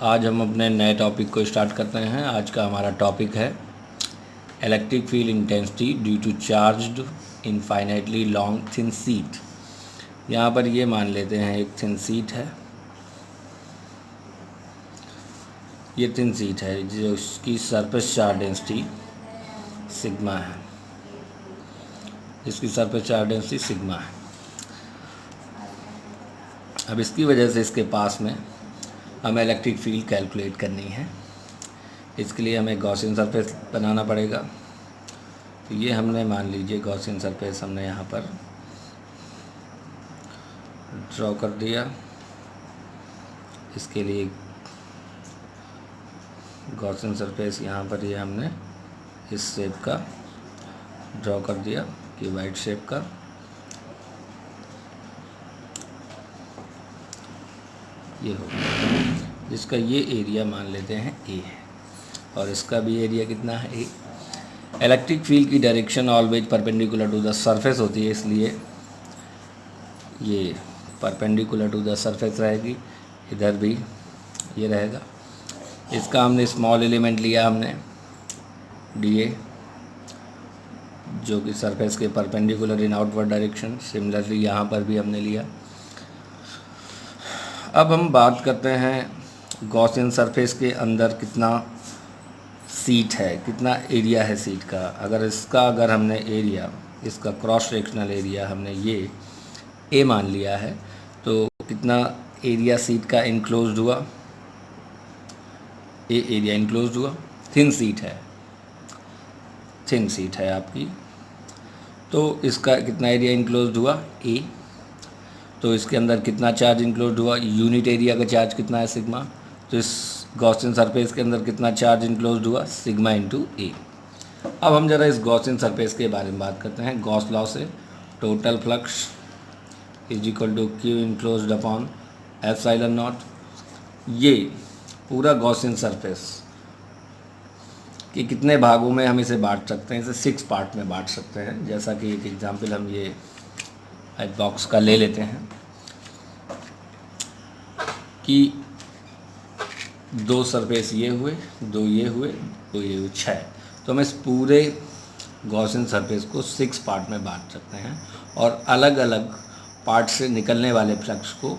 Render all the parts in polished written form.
आज हम अपने नए टॉपिक को स्टार्ट करते हैं। आज का हमारा टॉपिक है electric field intensity due to charged infinitely long thin sheet. यहाँ पर ये मान लेते हैं एक थिन शीट है, ये थिन शीट है जिसकी सरफेस चार्ज डेंसिटी सिग्मा है, इसकी सरफेस चार्ज डेंसिटी सिग्मा है। अब इसकी वजह से इसके पास में हमें इलेक्ट्रिक फील्ड कैलकुलेट करनी है। इसके लिए हमें गॉसियन सरफेस बनाना पड़ेगा। तो ये हमने मान लीजिए गॉसियन सरफेस हमने यहाँ पर ड्रॉ कर दिया। इसके लिए गॉसियन सरफेस यहाँ पर ये हमने इस शेप का ड्रॉ कर दिया, क्यूबॉइड शेप का। ये हो गया, जिसका ये एरिया मान लेते हैं ए है और इसका भी एरिया कितना है ए। इलेक्ट्रिक फील्ड की direction always perpendicular to the surface होती है, इसलिए ये परपेंडिकुलर टू द सरफेस रहेगी। इधर भी ये रहेगा। इसका हमने स्मॉल एलिमेंट लिया, हमने डी ए, जो कि सरफेस के परपेंडिकुलर इन आउटवर्ड डायरेक्शन। सिमिलरली यहाँ पर भी हमने लिया। अब हम बात करते हैं गॉसियन सरफेस के अंदर कितना सीट है, कितना एरिया है सीट का। अगर हमने एरिया, इसका क्रॉस सेक्शनल एरिया हमने ये ए मान लिया है, तो कितना एरिया सीट का इनक्लोज्ड हुआ, ए एरिया इनक्लोज्ड हुआ। थिन सीट है आपकी, तो इसका कितना एरिया इनक्लोज्ड हुआ ए। तो इसके अंदर कितना चार्ज इंक्लूड हुआ, यूनिट एरिया का चार्ज कितना है सिग्मा। तो इस गॉसियन सरफेस के अंदर कितना चार्ज इंक्लोज हुआ, सिग्मा इंटू ए। अब हम जरा इस गॉसियन सरफेस के बारे में बात करते हैं। गॉस लॉ से total flux is equal to q enclosed upon epsilon naught. ये पूरा गॉसियन सरफेस कि कितने भागों में हम इसे बांट सकते हैं, इसे 6 पार्ट में बांट सकते हैं। जैसा कि एक एग्जांपल हम ये बॉक्स का ले लेते हैं कि 2 सरफेस ये हुए, 2 ये हुए, 2 ये हुए, 6। तो हम इस पूरे गॉसियन सरफेस को 6 पार्ट में बांट सकते हैं और अलग अलग पार्ट से निकलने वाले फ्लक्स को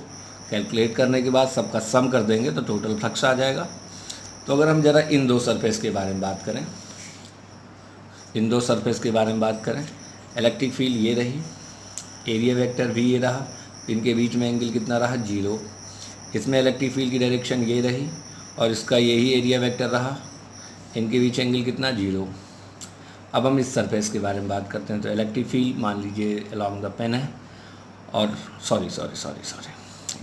कैलकुलेट करने के बाद सबका सम कर देंगे तो टोटल फ्लक्स आ जाएगा। तो अगर हम ज़रा इन 2 सरफेस के बारे में बात करें, इलेक्ट्रिक फील्ड ये रही, एरिया वेक्टर भी ये रहा, इनके बीच में एंगल कितना रहा, 0। इसमें इलेक्ट्रिक फील्ड की डायरेक्शन ये रही और इसका यही एरिया वेक्टर रहा, इनके बीच एंगल कितना, 0। अब हम इस सरफेस के बारे में बात करते हैं। तो इलेक्ट्रिक फील्ड मान लीजिए अलॉन्ग द पेन है और सॉरी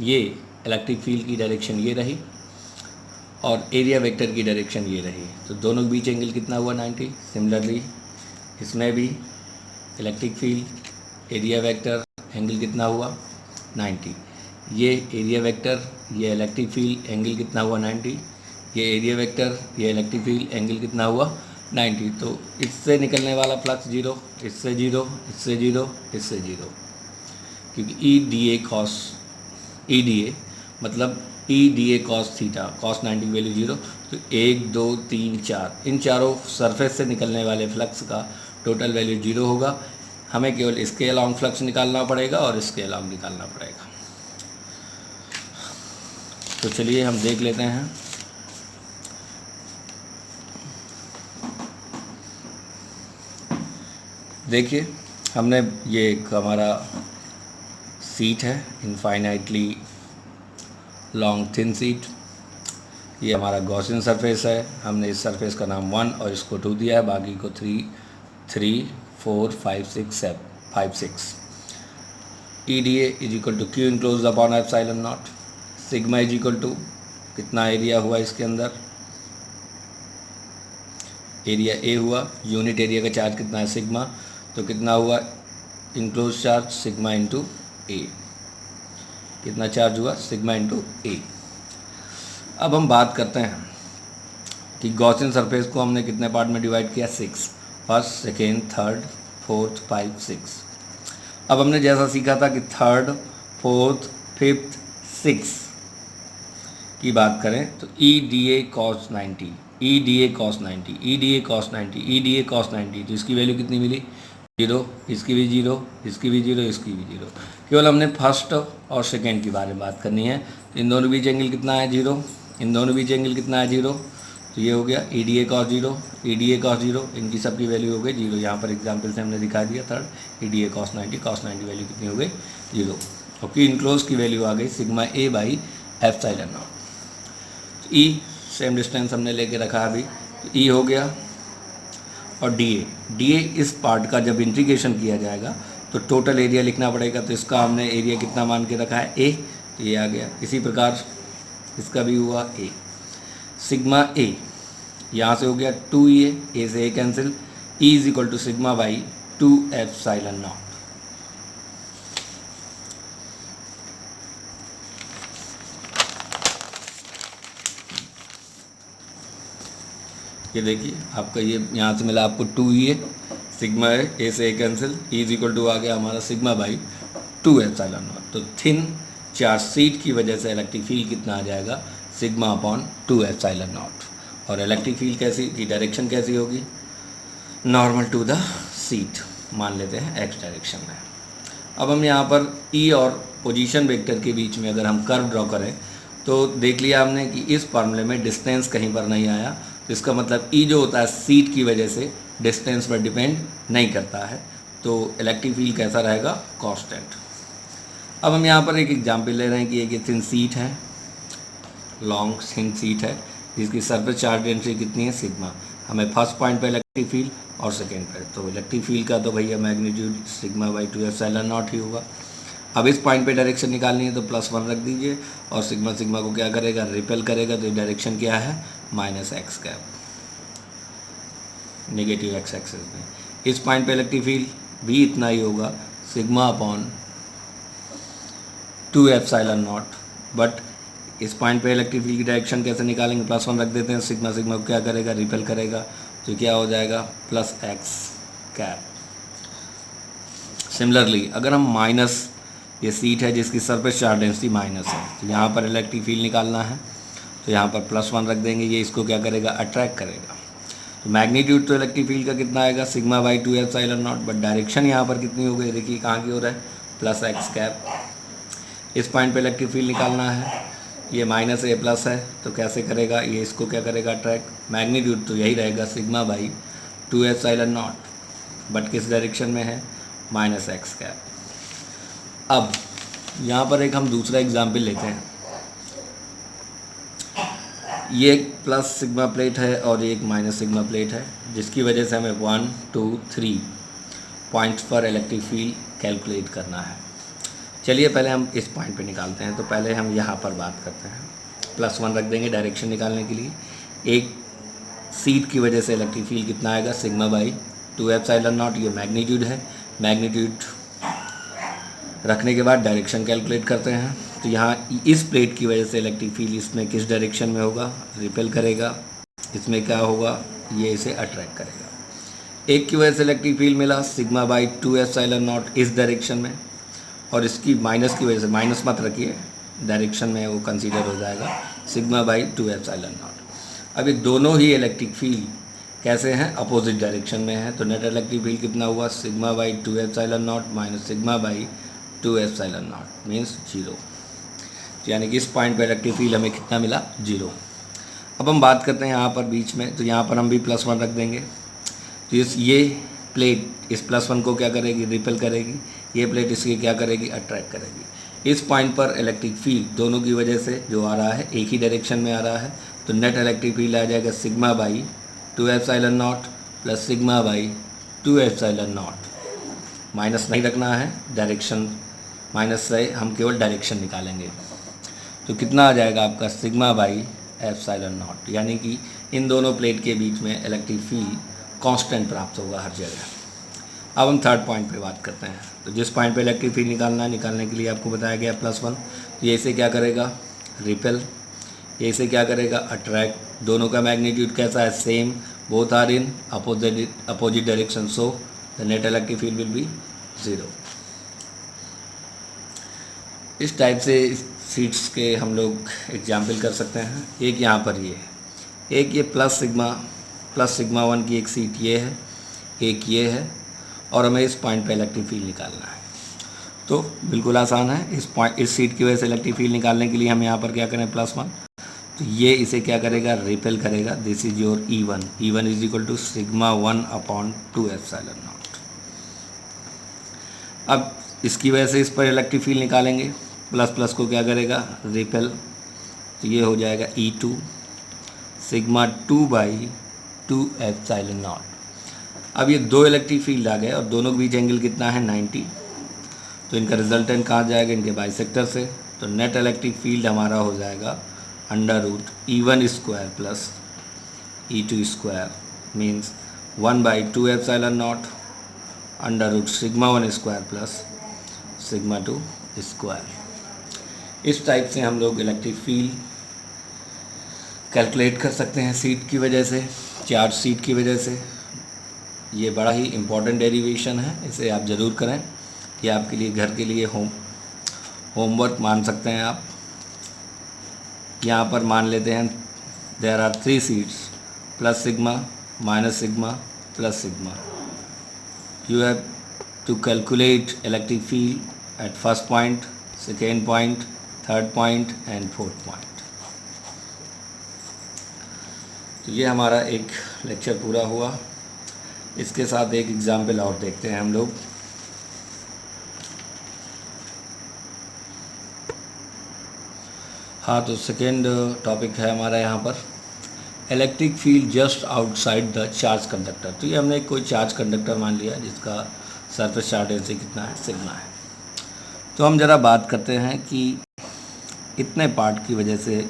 ये इलेक्ट्रिक फील्ड की डायरेक्शन ये रही और एरिया वेक्टर की डायरेक्शन ये रही। तो दोनों के बीच एंगल कितना हुआ, 90। सिमिलरली इसमें भी electric field, area vector, angle कितना हुआ, 90। ये एरिया वेक्टर, ये इलेक्ट्रिक फील्ड, एंगल कितना हुआ, 90। ये एरिया वेक्टर, ये इलेक्ट्रिक फील्ड, एंगल कितना हुआ, 90। तो इससे निकलने वाला फ्लक्स 0, इससे 0, इससे 0, इससे 0, क्योंकि ई डी ए मतलब ई डी ए कॉस थीटा, कॉस 90 की वैल्यू 0। तो 1 2 3 4 इन चारों सरफेस से निकलने वाले फ्लक्स का टोटल वैल्यू 0 होगा। हमें केवल इसके अलॉन्ग फ्लक्स निकालना पड़ेगा और इसके अलॉन्ग निकालना पड़ेगा। तो चलिए हम देख लेते हैं। देखिए, हमने ये एक हमारा सीट है, इनफाइनाइटली लॉन्ग थिन सीट। ये हमारा गॉसियन सरफेस है। हमने इस सरफेस का नाम 1 और इसको 2 दिया है, बाकी को 3 4 5 6 E D A is equal to q enclose upon epsilon naught. Sigma is equal to कितना एरिया हुआ इसके अंदर, एरिया ए हुआ, यूनिट एरिया का चार्ज कितना है, सिग्मा। तो कितना हुआ इंक्लोज चार्ज, सिग्मा इंटू ए। कितना चार्ज हुआ, सिग्मा इंटू ए। अब हम बात करते हैं कि गॉसियन सरफेस को हमने कितने पार्ट में डिवाइड किया, 6। First, second, third, fourth, 5, 6। अब हमने जैसा सीखा था कि थर्ड, फोर्थ, फिफ्थ, 6 की बात करें तो ई डी ए कॉस 90, ई डी ए कॉस 90, ई डी ए कॉस 90, ई डी ए कॉस 90, तो इसकी वैल्यू कितनी मिली? जीरो, इसकी भी जीरो, इसकी भी जीरो, इसकी भी जीरो। केवल हमने फर्स्ट और सेकेंड के बारे में बात करनी है। तो इन दोनों बीच एंगल कितना है? जीरो। इन दोनों बीच एंगल कितना है? जीरो। तो ये हो गया ई डी ए कॉस जीरो, ई डी ए कॉस जीरो, इनकी सबकी वैल्यू हो गई जीरो। यहाँ पर एग्जाम्पल से हमने दिखा दिया थर्ड, ई डी ए कॉस 90, कॉस 90 वैल्यू कितनी हो गई? जीरो। और की इनक्लोज की वैल्यू आ गई sigma A by epsilon not. E same distance हमने लेके रखा अभी, तो ई हो गया। और डी ए इस पार्ट का जब इंटीग्रेशन किया जाएगा तो टोटल एरिया लिखना पड़ेगा। तो इसका हमने एरिया कितना मान के रखा है? ए, तो ये आ गया। इसी प्रकार इसका भी हुआ ए, सिग्मा ए यहाँ से हो गया 2 ए से A cancel, E is equal to sigma by 2 epsilon naught. ये देखिए आपका ये यहाँ से मिला आपको 2 सिग्मा ए से A cancel, E is equal to आ गया हमारा सिग्मा बाई 2 एप्सिलॉन नॉट। तो थिन चार्ज शीट की वजह से इलेक्ट्रिक फील्ड कितना आ जाएगा? Sigma upon 2 epsilon naught. और इलेक्ट्रिक फील्ड कैसी की डायरेक्शन कैसी होगी? नॉर्मल टू द शीट मान लेते हैं एक्स डायरेक्शन में। अब हम यहाँ पर ई और पोजीशन वेक्टर के बीच में अगर हम कर्व ड्रॉ करें तो देख लिया हमने कि इस फॉर्मूले में डिस्टेंस कहीं पर नहीं आया। तो इसका मतलब ई जो होता है शीट की वजह से डिस्टेंस पर डिपेंड नहीं करता है, तो इलेक्ट्रिक फील्ड कैसा रहेगा? कांस्टेंट। अब हम यहाँ पर एक एग्जांपल ले रहे हैं कि एक थिन शीट है, लॉन्ग थिन शीट है, जिसकी सरफेस चार्ज डेंसिटी कितनी है? सिग्मा। हमें फर्स्ट पॉइंट पे इलेक्ट्रिक फील्ड और सेकेंड पे, तो इलेक्ट्रिक फील्ड का तो भैया magnitude sigma by 2 epsilon not ही होगा। अब इस पॉइंट पे डायरेक्शन निकालनी है तो +1 रख दीजिए और सिग्मा सिग्मा को क्या करेगा? रिपेल करेगा। तो डायरेक्शन क्या है? Minus x cap, negative x axis में। इस पॉइंट पे इलेक्ट्रिक फील्ड भी इतना ही होगा, sigma upon 2 epsilon not. But इस पॉइंट पे इलेक्ट्रिक फील्ड की डायरेक्शन कैसे निकालेंगे? +1 रख देते हैं, सिग्मा सिग्मा को क्या करेगा? रिपेल करेगा। तो क्या हो जाएगा? Plus x cap. सिमिलरली अगर हम माइनस, ये सीट है जिसकी सरफेस चार्ज डेंसिटी माइनस है, तो यहाँ पर इलेक्ट्रिक फील्ड निकालना है, तो यहाँ पर +1 रख देंगे। ये इसको क्या करेगा? अट्रैक्ट करेगा। तो मैग्नीट्यूड तो इलेक्ट्रिक फील्ड का कितना आएगा? Sigma by 2 epsilon not. But direction यहाँ पर कितनी हो गई? देखिए कहाँ की हो रहा है? Plus x cap. इस पॉइंट पे इलेक्ट्रिक फील्ड निकालना है, ये माइनस ए प्लस है, तो कैसे करेगा? ये इसको क्या करेगा? अट्रैक्ट। मैग्नीट्यूड तो यही रहेगा sigma by 2 epsilon not, but किस डायरेक्शन में है? Minus x cap. अब यहाँ पर एक हम दूसरा एग्जाम्पल लेते हैं। ये एक प्लस सिग्मा प्लेट है और ये एक माइनस सिग्मा प्लेट है, जिसकी वजह से हमें 1, 2, 3 पॉइंट्स पर इलेक्ट्रिक फील्ड कैलकुलेट करना है। चलिए पहले हम इस पॉइंट पे निकालते हैं। तो पहले हम यहाँ पर बात करते हैं, +1 रख देंगे डायरेक्शन निकालने के लिए। एक सीट की वजह से इलेक्ट्रिक फील्ड कितना आएगा? Sigma by 2 epsilon naught. ये मैग्नीट्यूड है। मैग्नीट्यूड रखने के बाद डायरेक्शन कैलकुलेट करते हैं। तो यहाँ इस प्लेट की वजह से इलेक्ट्रिक फील्ड इसमें किस डायरेक्शन में होगा? रिपेल करेगा। इसमें क्या होगा? ये इसे अट्रैक्ट करेगा। एक की वजह से इलेक्ट्रिक फील्ड मिला सिग्मा बाई 2 एप्सिलॉन नॉट इस डायरेक्शन में, और इसकी माइनस की वजह से, माइनस मत रखिए, डायरेक्शन में वो कंसीडर हो जाएगा, सिग्मा बाई 2 एप्सिलॉन नॉट। अब ये दोनों ही इलेक्ट्रिक फील्ड कैसे हैं? अपोजिट डायरेक्शन में है। तो नेट इलेक्ट्रिक फील्ड कितना हुआ? Sigma by 2 epsilon naught minus sigma by 2 epsilon not means 0। यानी कि इस पॉइंट पर इलेक्ट्रिक फील्ड हमें कितना मिला? 0। अब हम बात करते हैं यहाँ पर बीच में, तो यहाँ पर हम भी +1 रख देंगे। तो ये प्लेट इस +1 को क्या करेगी? रिपेल करेगी। ये प्लेट इसकी क्या करेगी? अट्रैक्ट करेगी। इस पॉइंट पर इलेक्ट्रिक फील्ड दोनों की वजह से जो आ रहा है एक ही डायरेक्शन में आ रहा है, तो नेट इलेक्ट्रिक फील्ड आ जाएगा sigma by 2 epsilon not plus sigma by 2 epsilon naught. Minus नहीं रखना है, डायरेक्शन माइनस से हम केवल डायरेक्शन निकालेंगे। तो कितना आ जाएगा आपका? Sigma by epsilon not. यानी कि इन दोनों प्लेट के बीच में इलेक्ट्रिक फील्ड कांस्टेंट प्राप्त होगा हर जगह। अब हम थर्ड पॉइंट पे बात करते हैं। तो जिस पॉइंट पे इलेक्ट्रिक फील्ड निकालना है, निकालने के लिए आपको बताया गया +1। ये इसे क्या करेगा? रिपेल। ये इसे क्या करेगा? अट्रैक्ट। दोनों का मैग्नीट्यूड कैसा है? Same. Both are in opposite direction, so the net electric field will be 0। इस टाइप से सीट्स के हम लोग एग्जाम्पल कर सकते हैं। एक यहाँ पर ये है, एक ये प्लस सिग्मा 1 की एक सीट ये है, एक ये है, और हमें इस पॉइंट पे इलेक्ट्रिक फील्ड निकालना है। तो बिल्कुल आसान है। इस सीट की वजह से इलेक्ट्रिक फील्ड निकालने के लिए हम यहाँ पर क्या करें, +1, तो ये इसे क्या करेगा, रिपेल करेगा। This is your E1 is equal to sigma 1/2 epsilon naught. अब इसकी वजह से इस पर इलेक्ट्रिक फील्ड निकालेंगे, प्लस को क्या करेगा, रिपेल, तो ये हो जाएगा E2 सिग्मा 2/2 एप्सिलॉन नॉट। अब ये दो इलेक्ट्रिक फील्ड आ गए और दोनों के बीच एंगल कितना है, 90, तो इनका रिजल्टेंट कहाँ जाएगा, इनके बाइसेक्टर से। तो नेट इलेक्ट्रिक फील्ड हमारा हो जाएगा √E1² plus E2² means 1/2 epsilon naught √σ1² plus σ2²। इस टाइप से हम लोग इलेक्ट्रिक फील्ड कैलकुलेट कर सकते हैं सीट की वजह से, चार्ज सीट की वजह से। ये बड़ा ही इम्पॉर्टेंट डेरिवेशन है, इसे आप ज़रूर करें। ये आपके लिए घर के लिए होमवर्क मान सकते हैं आप। यहाँ पर मान लेते हैं there are 3 sheets, plus sigma, minus sigma, plus sigma. You have to calculate electric field at first point, second point, third point and fourth point. तो ये हमारा एक लेक्चर पूरा हुआ। इसके साथ एक एग्जाम्पल और देखते हैं हम लोग। हाँ, तो सेकेंड टॉपिक है हमारा यहाँ पर electric field just outside the charge conductor. तो ये हमने कोई चार्ज कंडक्टर मान लिया जिसका सरफेस चार्ज डेंसिटी कितना है, सिग्मा है। तो हम ज़रा बात करते हैं कि इतने पार्ट की वजह से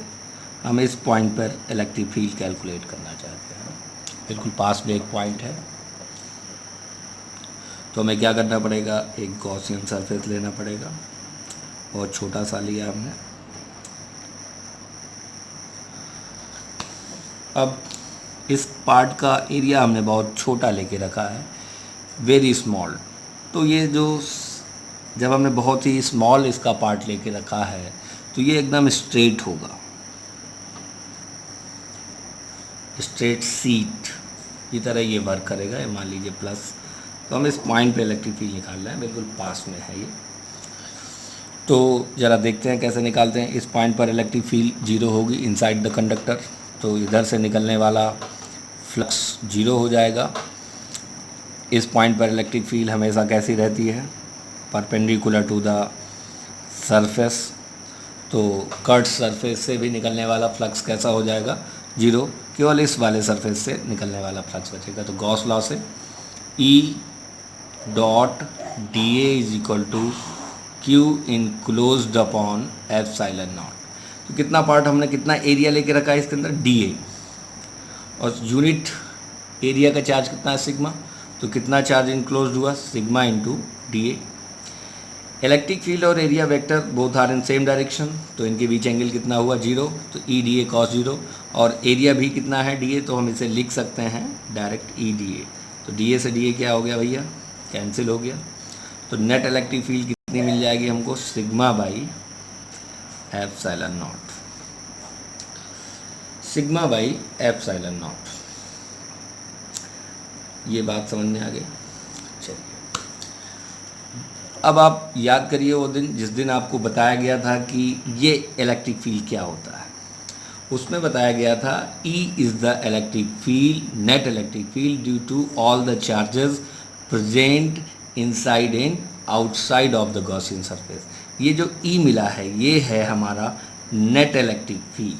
हम इस पॉइंट पर इलेक्ट्रिक फील्ड कैलकुलेट करना चाहते हैं। बिल्कुल पास में एक पॉइंट है, तो हमें क्या करना पड़ेगा, एक गॉसियन सरफेस लेना पड़ेगा। बहुत छोटा सा लिया हमने। अब इस पार्ट का एरिया हमने बहुत छोटा लेके रखा है, वेरी स्मॉल। तो ये जो जब हमने बहुत ही स्मॉल इसका पार्ट लेके रखा है तो ये एकदम स्ट्रेट होगा, स्ट्रेट सीट की तरह ये वर्क करेगा। ये मान लीजिए प्लस, तो हम इस पॉइंट पे इलेक्ट्रिक फील्ड निकाल रहे हैं, बिल्कुल पास में है ये। तो ज़रा देखते हैं कैसे निकालते हैं। इस पॉइंट पर इलेक्ट्रिक फील्ड 0 होगी इनसाइड द कंडक्टर, तो इधर से निकलने वाला फ्लक्स 0 हो जाएगा। इस पॉइंट पर इलेक्ट्रिक फील्ड हमेशा कैसी रहती है, परपेंडिकुलर टू द सरफेस। तो कट सरफेस से भी निकलने वाला फ्लक्स कैसा हो जाएगा, 0। केवल इस वाले सरफेस से निकलने वाला फ्लक्स बचेगा। तो गॉस लॉ से E.dA is equal to Q enclosed upon epsilon naught. तो कितना पार्ट हमने, कितना एरिया लेके रखा है इसके अंदर, dA, और यूनिट एरिया का चार्ज कितना है, सिग्मा। तो कितना चार्ज इनक्लोज्ड हुआ, sigma into dA। Electric field और area vector both are in same direction, तो इनके बीच एंगल कितना हुआ, 0। तो E.dA cos 0, और एरिया भी कितना है, dA, तो हम इसे लिख सकते हैं डायरेक्ट E.dA। तो dA से dA क्या हो गया भैया, कैंसिल हो गया। तो नेट इलेक्ट्रिक फील्ड कितनी मिल जाएगी हमको, sigma by epsilon naught, sigma by epsilon naught. ये बात समझ में आ गई। चलिए अब आप याद करिए वो दिन जिस दिन आपको बताया गया था कि ये इलेक्ट्रिक फील्ड क्या होता है। उसमें बताया गया था E is the electric field, net electric field due to all the charges present inside and outside of the Gaussian surface. ये जो E मिला है ये है हमारा net electric field,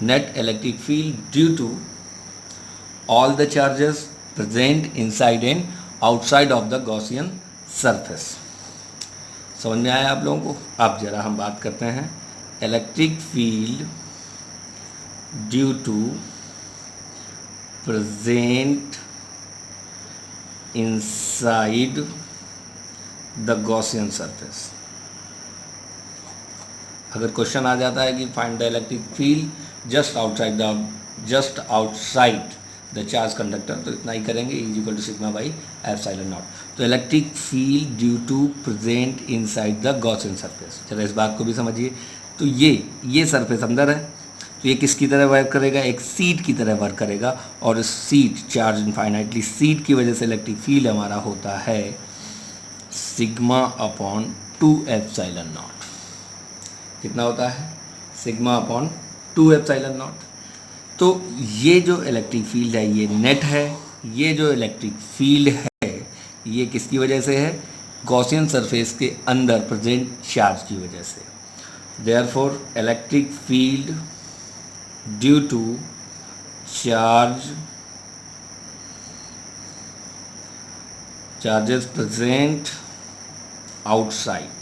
net electric field due to all the charges present inside and outside of the Gaussian surface. समझ में आया आप लोगों को। अब जरा हम बात करते हैं electric field due to present inside the Gaussian surface. अगर क्वेश्चन आ जाता है कि find the electric field just outside the charge conductor, तो इतना ही करेंगे, is equal to sigma by epsilon naught. तो electric field due to present inside the Gaussian surface, जरा इस बात को भी समझिए। तो ये सरफेस अंदर है, तो ये किसकी तरह वर्क करेगा, एक सीट की तरह वर्क करेगा, और इस सीट चार्ज इनफाइनाइटली सीट की वजह से इलेक्ट्रिक फील्ड हमारा होता है सिग्मा अपॉन 2 एप्सिलॉन नॉट। कितना होता है, सिग्मा अपॉन 2 एप्सिलॉन नॉट। तो ये जो इलेक्ट्रिक फील्ड है ये नेट है, ये जो इलेक्ट्रिक फील्ड है ये किसकी वजह से है, गॉसियन सरफेस के अंदर प्रेजेंट चार्ज की वजह से। Therefore electric field due two charges present outside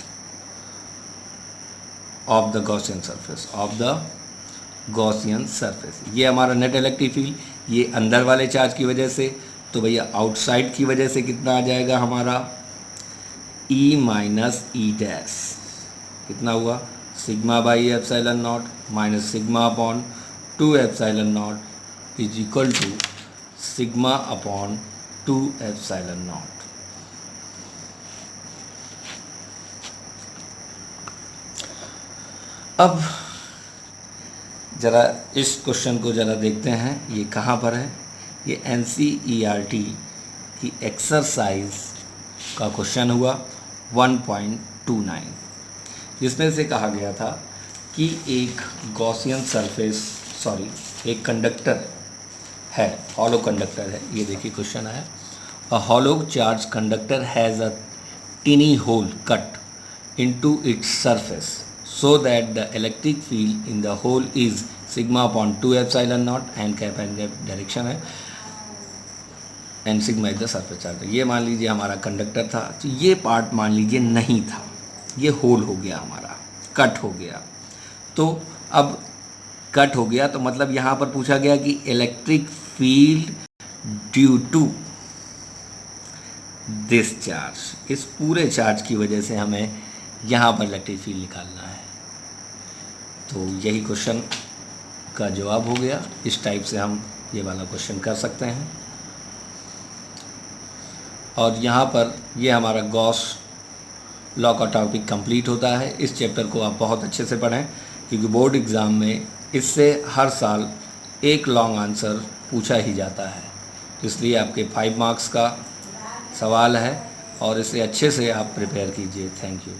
of the Gaussian surface, ये हमारा नेट इलेक्ट्रिक फील्ड, ये अंदर वाले चार्ज की वजह से, तो भैया आउटसाइड की वजह से कितना आ जाएगा हमारा E माइनस ई डैश, कितना हुआ sigma by epsilon naught minus sigma upon 2 epsilon naught is equal to sigma upon 2 epsilon naught. अब ज़रा इस क्वेश्चन को ज़रा देखते हैं, ये कहाँ पर है, ये NCERT की एक्सरसाइज का क्वेश्चन हुआ 1.29, जिसमें से कहा गया था कि एक गॉसियन सरफेस एक कंडक्टर है, हॉलो कंडक्टर है, ये देखिए क्वेश्चन आया, a hollow charge conductor has a tiny hole cut into its surface so that the electric field in the hole is sigma upon 2 epsilon naught and cap and direction है and sigma is the surface charge। ये मान लीजिए हमारा conductor था, तो ये part मान लीजिए नहीं था, ये होल हो गया हमारा, कट हो गया। तो अब कट हो गया तो मतलब यहाँ पर पूछा गया कि electric field due to this charge, इस पूरे चार्ज की वजह से हमें यहाँ पर इलेक्ट्रिक फील्ड निकालना है। तो यही क्वेश्चन का जवाब हो गया। इस टाइप से हम ये वाला क्वेश्चन कर सकते हैं। और यहाँ पर ये हमारा गॉस लॉ का टॉपिक कंप्लीट होता है। इस चैप्टर को आप बहुत अच्छे से पढ़ें, क्योंकि बोर्ड एग्ज़ाम में इससे हर साल एक लॉन्ग आंसर पूछा ही जाता है। इसलिए आपके 5 मार्क्स का सवाल है और इसे अच्छे से आप प्रिपेयर कीजिए। Thank you.